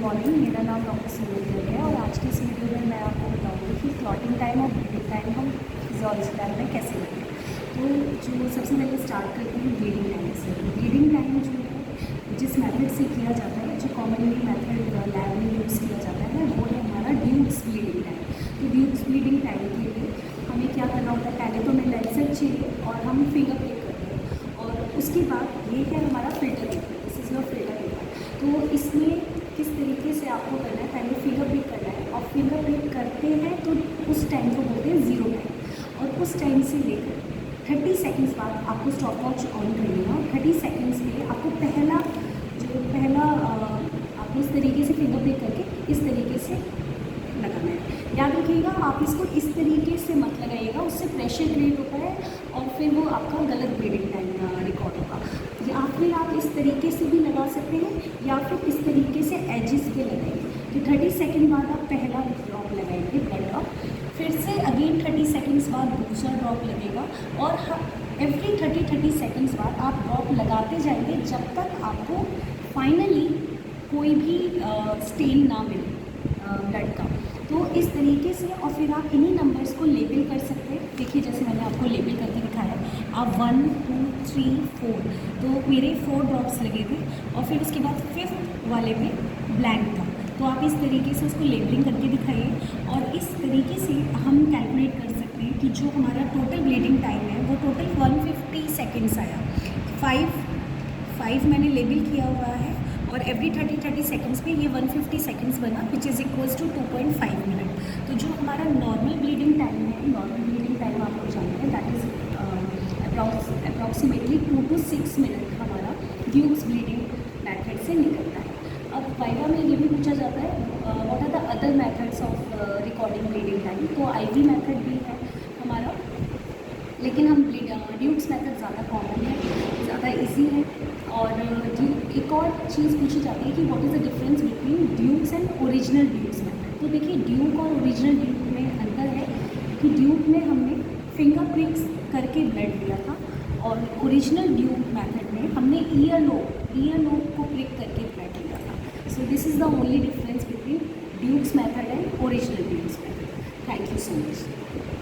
Morning, मेरा नाम doctor Sunil Garg है और आज की इस वीडियो में मैं आपको बताऊंगी कि क्लॉटिंग टाइम और ब्लीडिंग टाइम हम फिजियोलॉजी लैब में कैसे लेते हैं। तो जो सबसे पहले स्टार्ट करते हैं ब्लीडिंग टाइम से। ब्लीडिंग टाइम जो है जिस मेथड से किया जाता है, जो कॉमनली मेथड लैब में यूज़ किया जाता है वो है हमारा ड्यूक्स ब्लीडिंग टाइम। तो ड्यूक्स ब्लीडिंग टाइम के लिए हमें क्या करना होता है, पहले तो हमें लेंसेट चाहिए और हम फिंगर प्रिक करते हैं और उसके बाद ये है हमारा filter paper, this is your filter paper. तो इसमें किस तरीके से आपको करना है, पहले फिंगर प्रिक करना है और फिंगर प्रिक करते हैं तो उस टाइम को बोलते हैं ज़ीरो टाइम, और उस टाइम से लेकर 30 सेकंड्स बाद आपको स्टॉप वॉच ऑन करनी है और 30 सेकंड्स पे आपको पहला आपको इस तरीके से फिंगर प्रिक करके इस तरीके से लगाना है। याद रखिएगा, आप इसको इस तरीके से मत लगाइएगा, उससे प्रेशर क्रिएट होता है और फिर वो आपका गलत ब्लीडिंग टाइम रिकॉर्ड होगा। या फिर आप इस तरीके से भी लगा सकते हैं या फिर इस तरीके से एजिस पे लगाएंगे। तो 30 सेकंड बाद आप पहला ड्रॉप लगाएंगे, ब्लड ड्रॉप, फिर से अगेन 30 सेकंड्स बाद दूसरा ड्रॉप लगेगा और एवरी 30 सेकंड्स बाद आप ड्रॉप लगाते जाएंगे जब तक आपको फाइनली कोई भी स्टेन ना मिले ब्लड का। तो इस तरीके से और फिर आप इन्हीं नंबर्स को लेबल कर सकते हैं। देखिए जैसे मैंने आपको लेबल करके दिखाया है, आप 1 2 3 4, तो मेरे 4 ड्रॉप्स लगे थे और फिर उसके बाद 5th वाले में ब्लैंक था। तो आप इस तरीके से उसको लेबलिंग करके दिखाइए और इस तरीके से हम कैलकुलेट कर सकते हैं कि जो हमारा टोटल ब्लीडिंग टाइम है वो टोटल 150 सेकेंड्स आया। 5 मैंने लेबल किया हुआ है और एवरी 30 सेकंड्स पे ये 150 सेकंड्स बना, which is equals to 2.5 minute. तो जो हमारा नॉर्मल ब्लीडिंग टाइम है, नॉर्मल ब्लीडिंग टाइम आप लोग जानते हैं, that is approximately 2 to 6 minute हमारा ड्यूक्स ब्लीडिंग मैथड से निकलता है। अब वाइवा में ये भी पूछा जाता है what are the other methods of recording bleeding time. तो आईवी मेथड भी है हमारा, लेकिन हम ड्यूक्स मेथड ज़्यादा कॉमन है, ज़्यादा इजी है। और एक और चीज़ पूछी जाती है कि what is the difference between Duke's and original Duke's method. तो देखिए ड्यूक और ओरिजिनल ड्यूक में अंतर है कि ड्यूक में हमने फिंगर प्रिक्स करके ब्लड दिया था और ओरिजिनल ड्यूक मेथड में हमने ईयर लोब को प्रिक करके ब्लड दिया था। So this is the only difference between Duke's method and original Duke's method. Thank you so much.